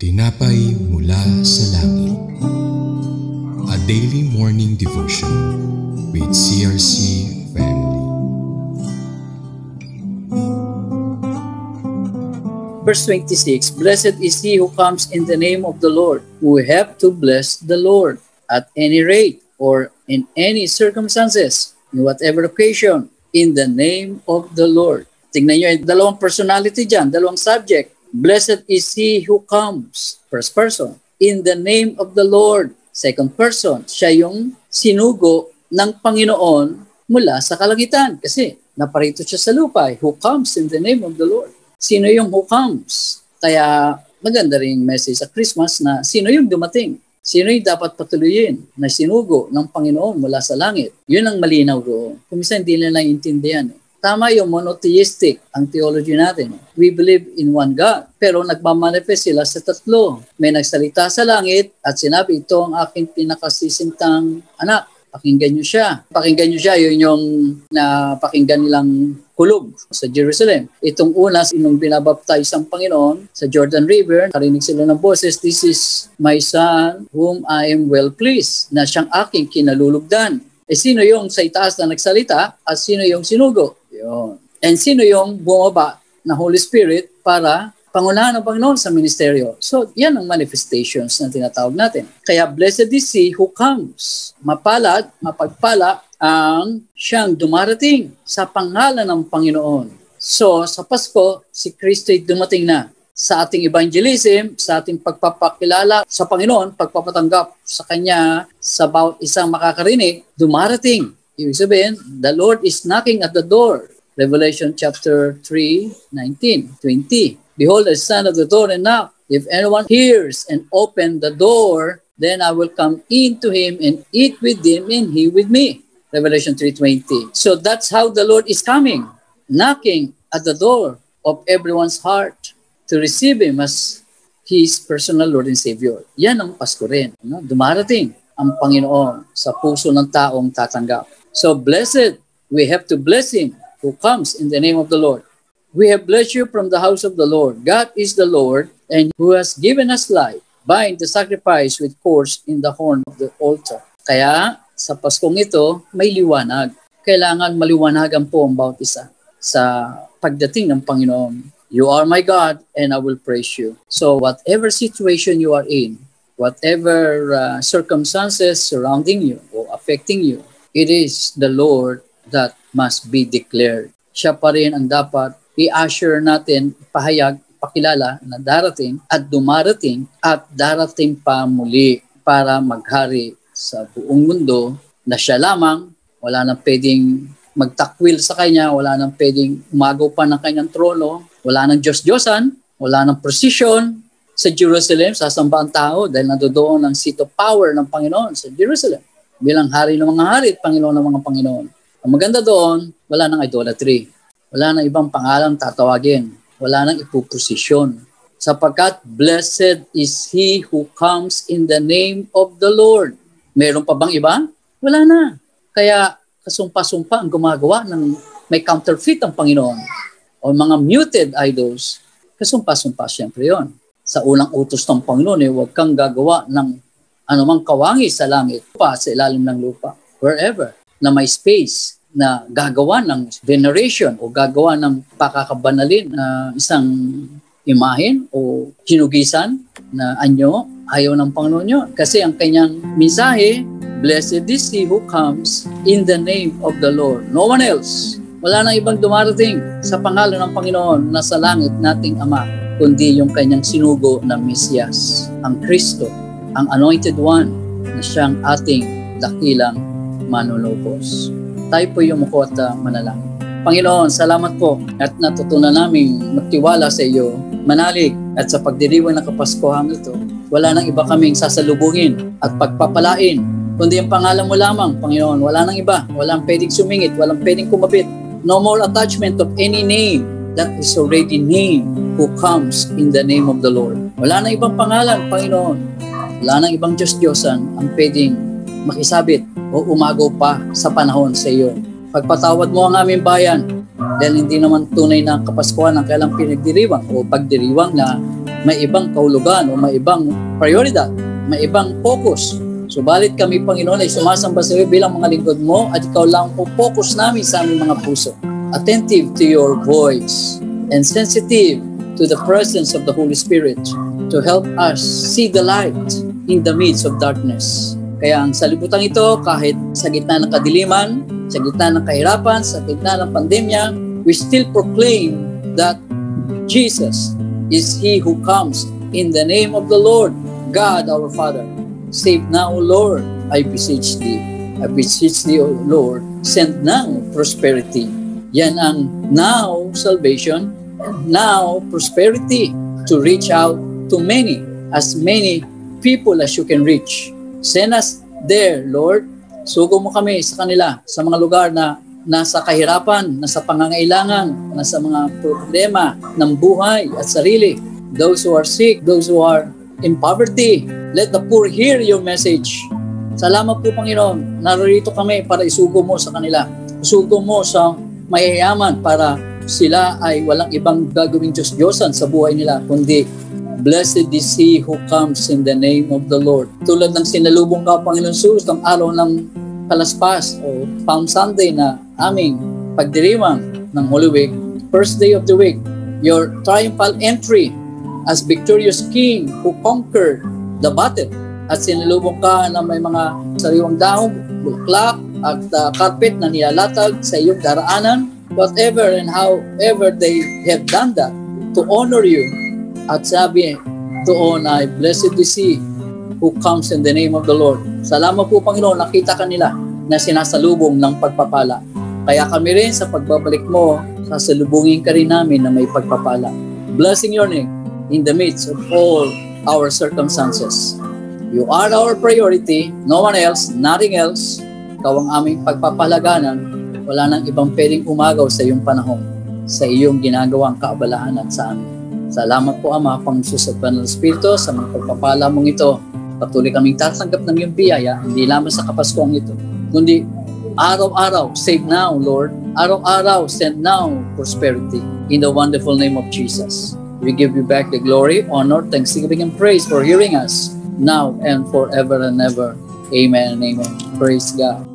Tinapay mula sa langit. A daily morning devotion with CRC Family. Verse 26, Blessed is he who comes in the name of the Lord. We have to bless the Lord at any rate or in any circumstances, in whatever occasion, in the name of the Lord. Tingnan nyo, dalawang personality dyan, dalawang subject. Blessed is he who comes, first person, in the name of the Lord, second person. Siya yung sinugo ng Panginoon mula sa kalangitan kasi naparito siya sa lupa, who comes in the name of the Lord. Sino yung who comes? Kaya maganda rin message sa Christmas na sino yung dumating? Sino yung dapat patuloyin na sinugo ng Panginoon mula sa langit? Yun ang malinaw doon. Kung minsan hindi nila naiintindihan. Tama yung monotheistic ang theology natin. We believe in one God. Pero nagmamanifest sila sa tatlo. May nagsalita sa langit at sinabi, ito ang aking pinakasisintang anak. Pakinggan nyo siya. Pakinggan nyo siya, yun yung napakinggan nilang kulog sa Jerusalem. Itong una, nung binabaptize ang Panginoon sa Jordan River, narinig sila ng boses, this is my son whom I am well pleased, na siyang aking kinalulugdan. Sino yung sa itaas na nagsalita at sino yung sinugo? Yun. And sino yung bumaba na Holy Spirit para pangunahan ng Panginoon sa ministeryo? So, yan ang manifestations na tinatawag natin. Kaya, blessed is he who comes. Mapalad, mapagpala ang siyang dumarating sa pangalan ng Panginoon. So, sa Pasko, si Kristo ay dumating na. Sa ating evangelism, sa ating pagpapakilala sa Panginoon, pagpapatanggap sa Kanya sa bawat isang makakarinig, dumarating. Ibig sabihin, the Lord is knocking at the door. Revelation chapter 3:19, 20. Behold, I stand at the door and knock. If anyone hears and open the door, then I will come into him and eat with him and he with me. Revelation 3:20. So that's how the Lord is coming, knocking at the door of everyone's heart to receive Him as His personal Lord and Savior. Yan ang Pasko rin. No? Dumarating ang Panginoon sa puso ng taong tatanggap. So blessed, we have to bless Him who comes in the name of the Lord. We have blessed you from the house of the Lord. God is the Lord and who has given us life. Bind the sacrifice with cords in the horn of the altar. Kaya sa Paskong ito, may liwanag. Kailangan maliwanagan po ang bawat isa sa pagdating ng Panginoon. You are my God and I will praise you. So whatever situation you are in, whatever circumstances surrounding you or affecting you, it is the Lord that must be declared. Siya pa rin ang dapat i-assure natin, pahayag, pakilala na darating at dumarating at darating pa muli para maghari sa buong mundo na siya lamang, wala nang pwedeng magtakwil sa kanya, wala nang pwedeng umagaw pa ng kanyang trono, wala nang Diyos-Diyosan, wala nang precision sa Jerusalem, sasamba ang tao dahil nandoon ang seat of power ng Panginoon sa Jerusalem. Bilang hari ng mga hari at Panginoon ng mga Panginoon. Ang maganda doon, wala nang idolatry. Wala nang ibang pangalan tatawagin. Wala nang ipuposisyon. Sapagkat blessed is he who comes in the name of the Lord. Meron pa bang iba? Wala na. Kaya kasumpa-sumpa ang gumagawa ng may counterfeit ang Panginoon o mga muted idols, kasumpa-sumpa siyempre yon. Sa unang utos ng Panginoon, huwag kang gagawa ng anumang kawangi sa langit, pa sa ilalim ng lupa, wherever, na may space na gagawa ng veneration o gagawa ng pakakabanalin na isang imahen o hinugisan na anyo, ayaw ng Panginoon yun. Kasi ang kanyang mensahe, blessed is he who comes in the name of the Lord. No one else. Wala nang ibang dumarating sa pangalan ng Panginoon na sa langit nating Ama, kundi yung kanyang sinugo na Mesiyas, ang Kristo, ang Anointed One, na siyang ating dakilang manlolobos. Tayo po yung muko at manalangin. Panginoon, salamat po at natutunan naming magtiwala sa iyo, manalig at sa pagdiriwang ng Kapaskuhan ito. Wala nang iba kaming sasalubungin at pagpapalain, kundi ang pangalan mo lamang, Panginoon. Wala nang iba, walang pwedeng sumingit, walang pwedeng kumapit. No more attachment of any name that is already named who comes in the name of the Lord. Wala nang ibang pangalan, Panginoon. Wala nang ibang Diyos-Diyosan ang pwedeng makisabit o umagaw pa sa panahon sa iyo. Pagpatawad mo ang aming bayan dahil hindi naman tunay na Kapaskuhan ang kailang pinagdiriwang o pagdiriwang na may ibang kahulugan o may ibang prioridad, may ibang focus. Subalit kami, Panginoon, ay sumasamba sa iyo bilang mga lingkod mo at ikaw lang po focus namin sa aming mga puso. Attentive to your voice and sensitive to the presence of the Holy Spirit to help us see the light in the midst of darkness. Kaya ang salibutan ito, kahit sa gitna ng kadiliman, sa gitna ng kahirapan, sa gitna ng pandemya, we still proclaim that Jesus is He who comes in the name of the Lord, God our Father. Save now, O Lord, I beseech Thee. I beseech Thee, O Lord, send now prosperity. Yan ang now salvation, now prosperity to reach out to as many people as you can reach. Send us there, Lord. Sugo mo kami sa kanila, sa mga lugar na nasa kahirapan, nasa pangangailangan, nasa mga problema ng buhay at sarili. Those who are sick, those who are in poverty, let the poor hear your message. Salamat po, Panginoon. Narito kami para isugo mo sa kanila. Isugo mo sa mayayaman para sila ay walang ibang gagawing Diyos-Diyosan sa buhay nila, kundi blessed is He who comes in the name of the Lord. Tulad ng sinalubong ka, Panginoon Jesus, ng araw ng Palaspas o Palm Sunday na aming pagdiriwang ng Holy Week, first day of the week, your triumphal entry as victorious King who conquered the battle. At sinalubong ka na may mga sariwang dahon, bulaklak, at carpet na nilalatag sa iyong daraanan, whatever and however they have done that, to honor you. At sabi doon ay, blessed is He who comes in the name of the Lord. Salamat po, Panginoon, nakita ka nila na sinasalubong ng pagpapala. Kaya kami rin sa pagbabalik mo, sasalubungin ka rin namin na may pagpapala. Blessing your name in the midst of all our circumstances. You are our priority, no one else, nothing else. Ikaw ang aming pagpapalaganan. Wala nang ibang pwedeng umagaw sa iyong panahon, sa iyong ginagawang kaabalahan at sa amin. Salamat po, Ama, Panginoon at Banal Espiritu, sa mga pagpapala mong ito. Patuloy kaming tatanggap ng iyong biyaya, hindi lamang sa Kapaskuhan ito, kundi araw-araw, save now, Lord. Araw-araw, send now prosperity. In the wonderful name of Jesus. We give you back the glory, honor, thanksgiving, and praise for hearing us now and forever and ever. Amen and amen. Praise God.